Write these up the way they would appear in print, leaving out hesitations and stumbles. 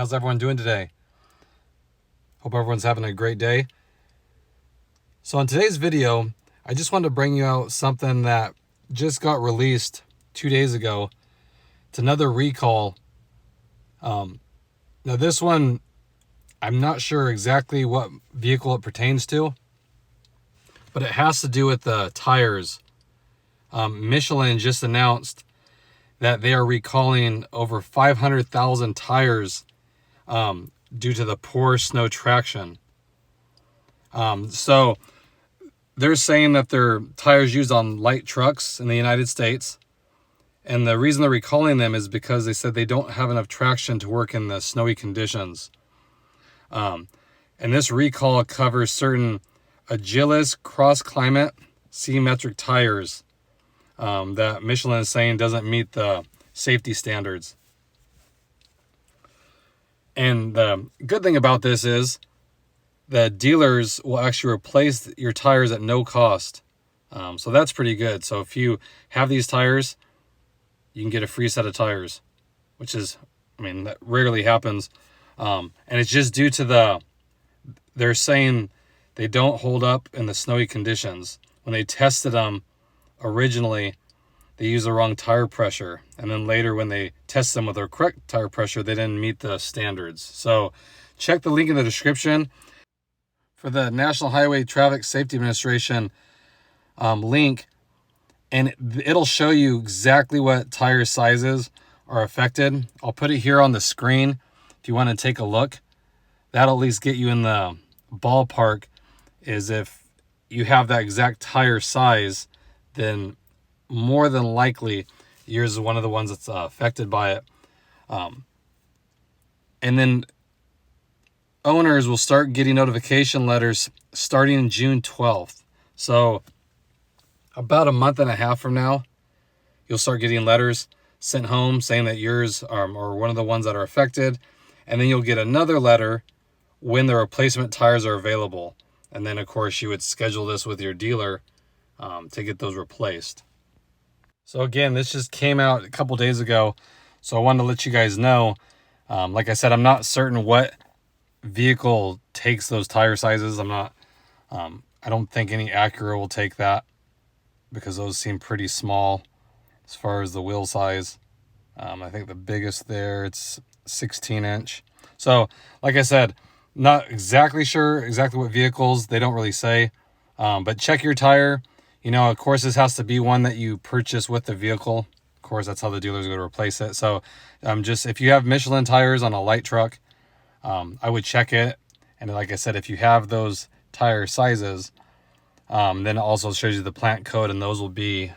How's everyone doing today? Hope everyone's having a great day. So in today's video, I just wanted to bring you out something that just got released 2 days ago. It's another recall. Now this one, I'm not sure exactly what vehicle it pertains to, but it has to do with the tires. Michelin just announced that they are recalling over 500,000 tires due to the poor snow traction. So they're saying that they're tires used on light trucks in the United States. And the reason they're recalling them is because they said they don't have enough traction to work in the snowy conditions. And this recall covers certain Agilis CrossClimate C-Metric tires that Michelin is saying doesn't meet the safety standards. And the good thing about this is that dealers will actually replace your tires at no cost. So that's pretty good. So if you have these tires, you can get a free set of tires, which is, that rarely happens. And it's just due to they're saying they don't hold up in the snowy conditions. When they tested them originally, they used the wrong tire pressure. And then later when they test them with the correct tire pressure, they didn't meet the standards. So check the link in the description for the National Highway Traffic Safety Administration link. And it'll show you exactly what tire sizes are affected. I'll put it here on the screen if you want to take a look. That'll at least get you in the ballpark. Is if you have that exact tire size, then more than likely yours is one of the ones that's affected by it. And then owners will start getting notification letters starting June 12th. So about a month and a half from now, you'll start getting letters sent home saying that yours are one of the ones that are affected. And then you'll get another letter when the replacement tires are available. And then, of course, you would schedule this with your dealer to get those replaced. So again, this just came out a couple days ago. So I wanted to let you guys know. Like I said, I'm not certain what vehicle takes those tire sizes. I don't think any Acura will take that, because those seem pretty small as far as the wheel size. I think the biggest there, it's 16-inch. So like I said, not exactly sure exactly what vehicles, they don't really say. But check your tire. Of course, this has to be one that you purchase with the vehicle. Of course, that's how the dealers go to replace it. So just if you have Michelin tires on a light truck, I would check it. And like I said, if you have those tire sizes, then it also shows you the plant code, and those will be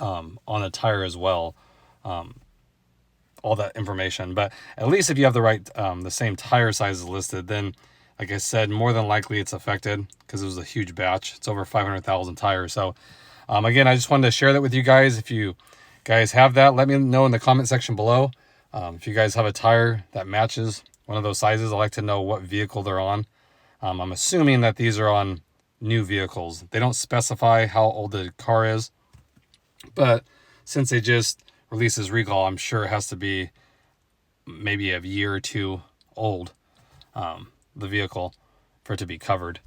on the tire as well. All that information. But at least if you have the same tire sizes listed, then like I said, more than likely it's affected, because it was a huge batch. It's over 500,000 tires. So again, I just wanted to share that with you guys. If you guys have that, let me know in the comment section below. If you guys have a tire that matches one of those sizes, I'd like to know what vehicle they're on. I'm assuming that these are on new vehicles. They don't specify how old the car is, but since they just released this recall, I'm sure it has to be maybe a year or two old, the vehicle, for it to be covered.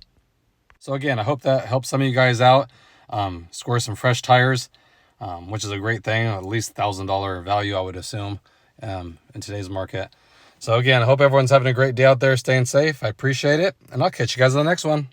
So again, I hope that helps some of you guys out. Score some fresh tires, which is a great thing. At least $1,000 value, I would assume, in today's market. So again, I hope everyone's having a great day out there, staying safe. I appreciate it, and I'll catch you guys on the next one.